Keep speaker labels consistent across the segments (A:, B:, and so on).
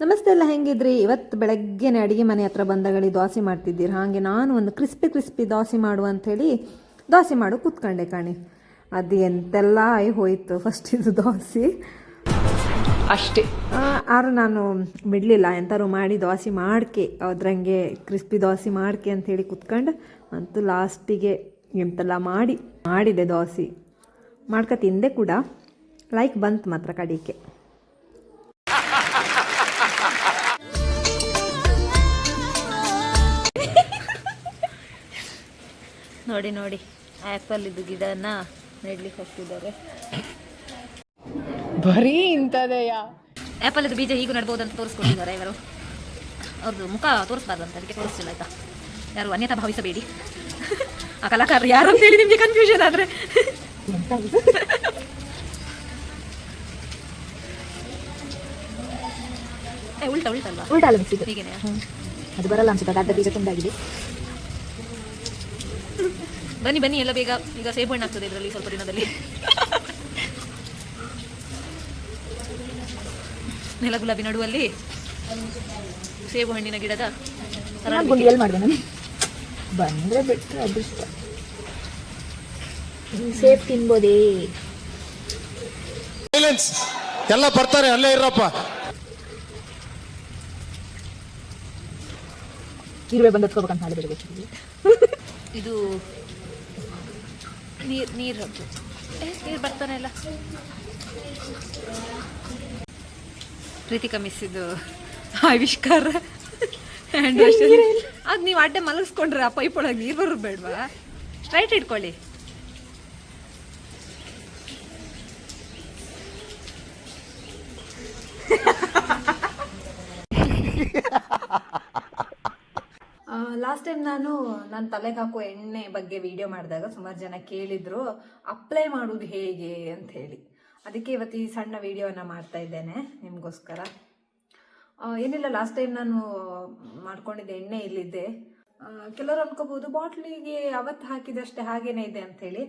A: ನಮಸ್ತೆ ಎಲ್ಲ, ಹೆಂಗಿದ್ರಿ? ಇವತ್ತು ಬೆಳಗ್ಗೆನೆ ಅಡುಗೆ ಮನೆ ಹತ್ರ ಬಂದಾಗಳಿ ದೋಸೆ ಮಾಡ್ತಿದ್ದೀರಿ. ಹಾಗೆ ನಾನು ಒಂದು ಕ್ರಿಸ್ಪಿ ದೋಸೆ ಮಾಡುವ ಅಂಥೇಳಿ ದೋಸೆ ಮಾಡು ಕೂತ್ಕೊಂಡೆ ಕಾಣಿ. ಅದು ಎಂತೆಲ್ಲ ಹೋಯಿತು ಫಸ್ಟ್ ಇದು ದೋಸೆ
B: ಅಷ್ಟೇ.
A: ಆರು ನಾನು ಬಿಡಲಿಲ್ಲ, ಎಂಥರು ಮಾಡಿ ದೋಸೆ ಮಾಡ್ಕೆ ಅದ್ರಂಗೆ ಕ್ರಿಸ್ಪಿ ದೋಸೆ ಮಾಡ್ಕೆ ಅಂಥೇಳಿ ಕೂತ್ಕೊಂಡು ಅಂತೂ ಲಾಸ್ಟಿಗೆ ಎಂತೆಲ್ಲ ಮಾಡಿದೆ ದೋಸೆ ಮಾಡ್ಕೊ ತಿಂದೆ ಕೂಡ. ಲೈಕ್ ಬಂತು ಮಾತ್ರ ಕಡಿಕೆ.
C: ನೋಡಿ ನೋಡಿ ಆ್ಯಪಲ್ ಇದು ಗಿಡನ ನೆಡ್ಲಿಕ್ಕೆ ಹೋಗ್ತಿದ್ದಾರೆ.
B: ಬರೀ ಇಂಥದೆಯ
C: ಆ್ಯಪಲ್ ಇದು ಬೀಜ ಹೀಗೂ ನಡ್ಬೋದು ಅಂತ ತೋರಿಸ್ಕೊಟ್ಟಿದ್ದಾರೆ ಇವರು. ಅವ್ರದ್ದು ಮುಖ ತೋರಿಸ್ಬಾರ್ದು ಅಂತ ಅದಕ್ಕೆ ತೋರಿಸ್ತಿಲ್ಲ ಆಯ್ತಾ. ಯಾರು ಅನ್ಯತಾ ಭಾವಿಸಬೇಡಿ. ಆ ಕಲಾಕಾರ ಯಾರು ಅಂತ ಹೇಳಿ ನಿಮಗೆ ಕನ್ಫ್ಯೂಷನ್ ಆದರೆ ಉಲ್ಟಲ್ವಾ?
D: ಉಲ್ಟಾ ಅನಿಸಿದ್ದು
C: ಹೀಗೇನೆ
D: ಅದು ಬರಲ್ಲ ಅನ್ಸುತ್ತೆ. ಅರ್ಧ ಬೀಜ ತುಂಡಾಗಿದೆ.
C: ಬನ್ನಿ ಎಲ್ಲ ಬೇಗ. ಈಗ ಸೇಬು ಹಣ್ಣು ಆಗ್ತದೆ ಇದರಲ್ಲಿ ಸ್ವಲ್ಪ ದಿನದಲ್ಲಿ. ನೆಲ ಗುಲಾಬಿ ನಡುವಲ್ಲಿ ಸೇಬು ಹಣ್ಣಿನ ಗಿಡದ
D: ಗುಂಡಿಯಲ್ಲಿ ಮಾಡಿದೆ ನಾನು. ಬಂದರೆ ಬಿಟ್ಟರೆ ಅದೃಷ್ಟ. ಸೇಬ್ ತಿನ್ಬೋದೇ?
E: ಎಲ್ಲ ಬರ್ತಾರೆ, ಅಲ್ಲೇ ಇರಪ್ಪ.
D: ಇರುವೆ ಬಂದು ಹತ್ಕೋಬೇಕಂತ ನಾಳೆ ಬೆಳಗ್ಗೆ.
C: ಇದು ನೀರು ಬರ್ತಾನೆ ಇಲ್ಲ. ಪ್ರೀತಿಕಾ ಮಿಸ್ ಇದು ಆವಿಷ್ಕಾರ ಹ್ಯಾಂಡ್ ವಾಶ್. ಅದು ನೀವು ಅಡ್ಡೆ ಮಲಗಿಸ್ಕೊಂಡ್ರೆ ಆ ಪೈಪ್ ಒಳಗೆ ನೀರು ಬರೋದು ಬೇಡವಾ? ಸ್ಟ್ರೈಟ್ ಇಟ್ಕೊಳ್ಳಿ.
A: ಲಾಸ್ಟ್ ಟೈಮ್ ನಾನು ತಲೆಗೆ ಹಾಕೋ ಎಣ್ಣೆ ಬಗ್ಗೆ ವಿಡಿಯೋ ಮಾಡಿದಾಗ ಸುಮಾರು ಜನ ಕೇಳಿದ್ರು ಅಪ್ಲೈ ಮಾಡೋದು ಹೇಗೆ ಅಂತ ಹೇಳಿ. ಅದಕ್ಕೆ ಇವತ್ತು ಈ ಸಣ್ಣ ವಿಡಿಯೋನ ಮಾಡ್ತಾ ಇದ್ದೇನೆ ನಿಮಗೋಸ್ಕರ. ಏನಿಲ್ಲ, ಲಾಸ್ಟ್ ಟೈಮ್ ನಾನು ಮಾಡ್ಕೊಂಡಿದ್ದೆ ಎಣ್ಣೆ ಇಲ್ಲಿದ್ದೆ. ಕೆಲವರು ಅನ್ಕೋಬಹುದು ಬಾಟ್ಲಿಗೆ ಅವತ್ತು ಹಾಕಿದಷ್ಟೇ ಹಾಗೇನೆ ಇದೆ ಅಂಥೇಳಿ.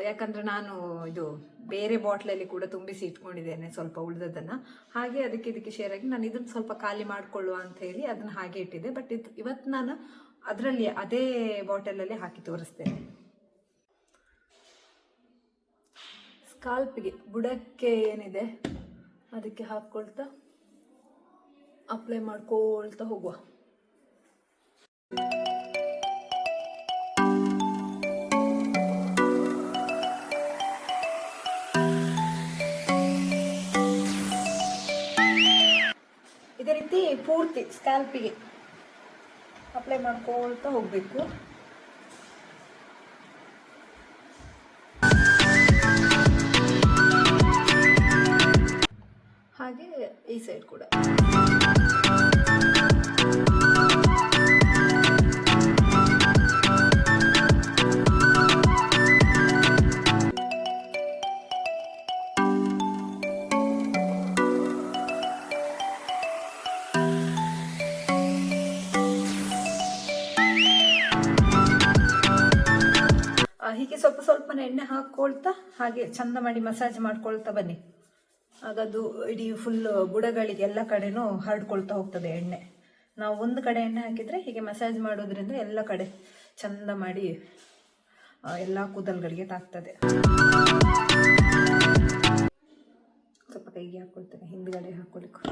A: ಯಾಕಂದರೆ ನಾನು ಇದು ಬೇರೆ ಬಾಟ್ಲಲ್ಲಿ ಕೂಡ ತುಂಬಿಸಿ ಇಟ್ಕೊಂಡಿದ್ದೇನೆ ಸ್ವಲ್ಪ ಉಳಿದದನ್ನು. ಹಾಗೆ ಇದಕ್ಕೆ ಶೇರ್ ಆಗಿ ನಾನು ಇದನ್ನು ಸ್ವಲ್ಪ ಖಾಲಿ ಮಾಡಿಕೊಳ್ಳುವ ಅಂಥೇಳಿ ಅದನ್ನು ಹಾಗೆ ಇಟ್ಟಿದ್ದೆ. ಬಟ್ ಇವತ್ತು ನಾನು ಅದರಲ್ಲಿ ಅದೇ ಬಾಟಲಲ್ಲಿ ಹಾಕಿ ತೋರಿಸ್ತೇನೆ. ಸ್ಕಾಲ್ಪಿಗೆ ಬುಡಕ್ಕೆ ಏನಿದೆ ಅದಕ್ಕೆ ಹಾಕ್ಕೊಳ್ತಾ ಅಪ್ಲೈ ಮಾಡ್ಕೊಳ್ತಾ ಹೋಗುವ. ಇದೇ ರೀತಿ ಪೂರ್ತಿ ಸ್ಕ್ಯಾಲ್ಪಿಗೆ ಅಪ್ಲೈ ಮಾಡ್ಕೊಳ್ತಾ ಹೋಗಬೇಕು. ಹಾಗೆ ಈ ಸೈಡ್ ಕೂಡ. ಹೀಗೆ ಸ್ವಲ್ಪನೇ ಎಣ್ಣೆ ಹಾಕ್ಕೊಳ್ತಾ ಹಾಗೆ ಚಂದ ಮಾಡಿ ಮಸಾಜ್ ಮಾಡ್ಕೊಳ್ತಾ ಬನ್ನಿ. ಆಗ ಅದು ಇಡೀ ಫುಲ್ ಬುಡಗಳಿಗೆ ಎಲ್ಲ ಕಡೆನೂ ಹರಡ್ಕೊಳ್ತಾ ಹೋಗ್ತದೆ ಎಣ್ಣೆ. ನಾವು ಒಂದು ಕಡೆ ಎಣ್ಣೆ ಹಾಕಿದರೆ ಹೀಗೆ ಮಸಾಜ್ ಮಾಡೋದ್ರಿಂದ ಎಲ್ಲ ಕಡೆ ಚಂದ ಮಾಡಿ ಎಲ್ಲ ಕೂದಲುಗಳಿಗೆ ತಾಗ್ತದೆ. ಸ್ವಲ್ಪ ಕೈಗೆ ಹಾಕ್ಕೊಳ್ತೇನೆ, ಹಿಂದ್ಗಡೆ ಹಾಕ್ಕೊಳ್ಲಿಕ್ಕೆ.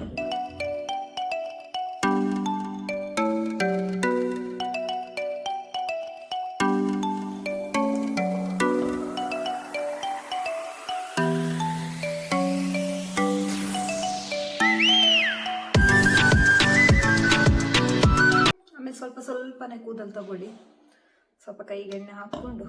A: ಸ್ವಲ್ಪನೇ ಕೂದಲು ತಗೊಳ್ಳಿ. ಸ್ವಲ್ಪ ಕೈಗೆ ಎಣ್ಣೆ ಹಾಕ್ಕೊಂಡು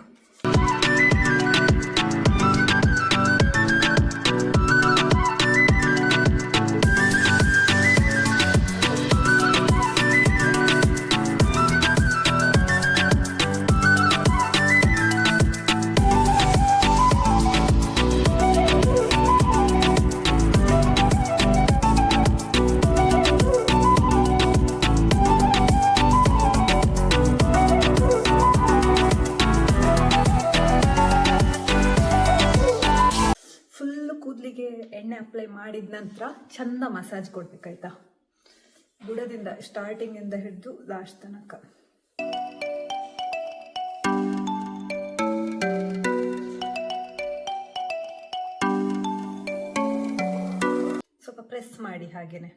A: ಎಣ್ಣೆ ಅಪ್ಲೈ ಮಾಡಿದ ನಂತರ ಚಂದ ಮಸಾಜ್ ಕೊಡ್ಬೇಕಾಯ್ತಾ. ಬುಡದಿಂದ ಸ್ಟಾರ್ಟಿಂಗಿಂದ ಹಿಡಿದು ಲಾಸ್ಟ್ ತನಕ. ಸ್ವಲ್ಪ ಪ್ರೆಸ್ ಮಾಡಿ ಹಾಗೇನೆ.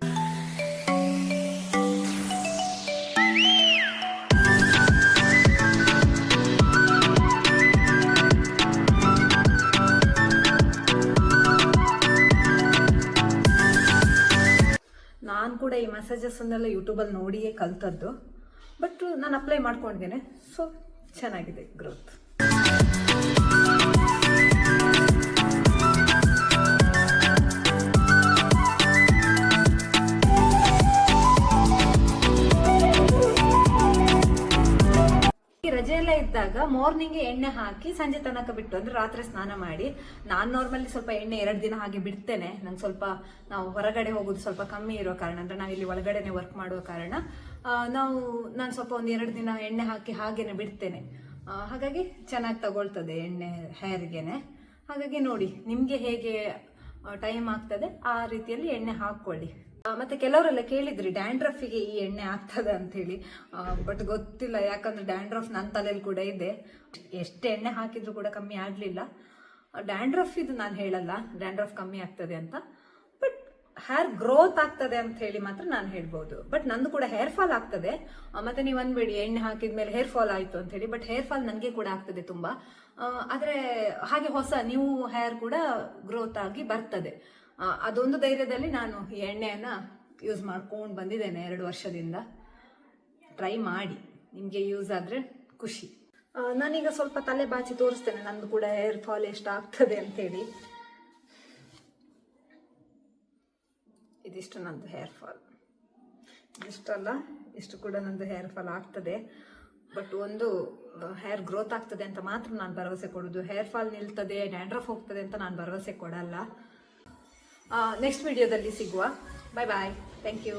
A: ನಾನು ಕೂಡ ಈ ಮಸಾಜಸ್ಸನ್ನೆಲ್ಲ ಯೂಟ್ಯೂಬಲ್ಲಿ ನೋಡಿಯೇ ಕಲ್ತದ್ದು, ಬಟ್ ನಾನು ಅಪ್ಲೈ ಮಾಡ್ಕೊಂಡಿದ್ದೇನೆ. ಸೊ ಚೆನ್ನಾಗಿದೆ ಗ್ರೋತ್. ರಜೆಯೆಲ್ಲ ಇದ್ದಾಗ ಮಾರ್ನಿಂಗ್ಗೆ ಎಣ್ಣೆ ಹಾಕಿ ಸಂಜೆ ತನಕ ಬಿಟ್ಟು, ಅಂದ್ರೆ ರಾತ್ರಿ ಸ್ನಾನ ಮಾಡಿ. ನಾನು ನಾರ್ಮಲಿ ಸ್ವಲ್ಪ ಎಣ್ಣೆ 2 ದಿನ ಹಾಗೆ ಬಿಡ್ತೇನೆ. ನಂಗೆ ಸ್ವಲ್ಪ ನಾವು ಹೊರಗಡೆ ಹೋಗೋದು ಸ್ವಲ್ಪ ಕಮ್ಮಿ ಇರೋ ಕಾರಣ, ಅಂದ್ರೆ ನಾವಿಲ್ಲಿ ಒಳಗಡೆನೆ ವರ್ಕ್ ಮಾಡುವ ಕಾರಣ ನಾನು ಸ್ವಲ್ಪ ಒಂದು 2 ದಿನ ಎಣ್ಣೆ ಹಾಕಿ ಹಾಗೇನೆ ಬಿಡ್ತೇನೆ. ಹಾಗಾಗಿ ಚೆನ್ನಾಗಿ ತಗೊಳ್ತದೆ ಎಣ್ಣೆ ಹೇರ್ಗೆನೆ. ಹಾಗಾಗಿ ನೋಡಿ, ನಿಮಗೆ ಹೇಗೆ ಟೈಮ್ ಆಗ್ತದೆ ಆ ರೀತಿಯಲ್ಲಿ ಎಣ್ಣೆ ಹಾಕ್ಕೊಳ್ಳಿ. ಮತ್ತೆ ಕೆಲವರೆಲ್ಲ ಕೇಳಿದ್ರಿ ಡ್ಯಾಂಡ್ರಫಿಗೆ ಈ ಎಣ್ಣೆ ಆಗ್ತದೆ ಅಂತ ಹೇಳಿ, ಬಟ್ ಗೊತ್ತಿಲ್ಲ. ಯಾಕಂದ್ರೆ ಡ್ಯಾಂಡ್ರಫ್ ನನ್ನ ತಲೆಯಲ್ಲಿ ಕೂಡ ಇದೆ. ಎಷ್ಟು ಎಣ್ಣೆ ಹಾಕಿದ್ರು ಕೂಡ ಕಮ್ಮಿ ಆಗಲಿಲ್ಲ. ಡ್ಯಾಂಡ್ರಫ್ ಇದು ನಾನು ಹೇಳಲ್ಲ ಡ್ಯಾಂಡ್ರಫ್ ಕಮ್ಮಿ ಆಗ್ತದೆ ಅಂತ, ಬಟ್ ಹೇರ್ ಗ್ರೋತ್ ಆಗ್ತದೆ ಅಂತ ಹೇಳಿ ಮಾತ್ರ ನಾನು ಹೇಳ್ಬೋದು. ಬಟ್ ನಂದು ಕೂಡ ಹೇರ್ ಫಾಲ್ ಆಗ್ತದೆ. ಮತ್ತೆ ನೀವು ಅನ್ಬೇಡಿ ಎಣ್ಣೆ ಹಾಕಿದ್ಮೇಲೆ ಹೇರ್ ಫಾಲ್ ಆಯಿತು ಅಂತ ಹೇಳಿ, ಬಟ್ ಹೇರ್ ಫಾಲ್ ನನಗೆ ಕೂಡ ಆಗ್ತದೆ ತುಂಬ. ಆದರೆ ಹಾಗೆ ಹೊಸ ನ್ಯೂ ಹೇರ್ ಕೂಡ ಗ್ರೋತ್ ಆಗಿ ಬರ್ತದೆ. ಅದೊಂದು ಧೈರ್ಯದಲ್ಲಿ ನಾನು ಈ ಎಣ್ಣೆಯನ್ನು ಯೂಸ್ ಮಾಡ್ಕೊಂಡು ಬಂದಿದ್ದೇನೆ 2 ವರ್ಷದಿಂದ. ಟ್ರೈ ಮಾಡಿ, ನಿಮಗೆ ಯೂಸ್ ಆದರೆ ಖುಷಿ. ನಾನೀಗ ಸ್ವಲ್ಪ ತಲೆ ಬಾಚಿ ತೋರಿಸ್ತೇನೆ ನಂದು ಕೂಡ ಹೇರ್ ಫಾಲ್ ಎಷ್ಟು ಆಗ್ತದೆ ಅಂತೇಳಿ. ಇದಿಷ್ಟು ನಂದು ಹೇರ್ ಫಾಲ್, ಇದಿಷ್ಟಲ್ಲ, ಇಷ್ಟು ಕೂಡ ನಂದು ಹೇರ್ ಫಾಲ್ ಆಗ್ತದೆ. ಬಟ್ ಒಂದು ಹೇರ್ ಗ್ರೋತ್ ಆಗ್ತದೆ ಅಂತ ಮಾತ್ರ ನಾನು ಭರವಸೆ ಕೊಡೋದು. ಹೇರ್ ಫಾಲ್ ನಿಲ್ತದೆ, ಡ್ಯಾಂಡ್ರಫ್ ಹೋಗ್ತದೆ ಅಂತ ನಾನು ಭರವಸೆ ಕೊಡಲ್ಲ. ನೆಕ್ಸ್ಟ್ ವಿಡಿಯೋದಲ್ಲಿ ಸಿಗುವ. Bye bye. Thank you.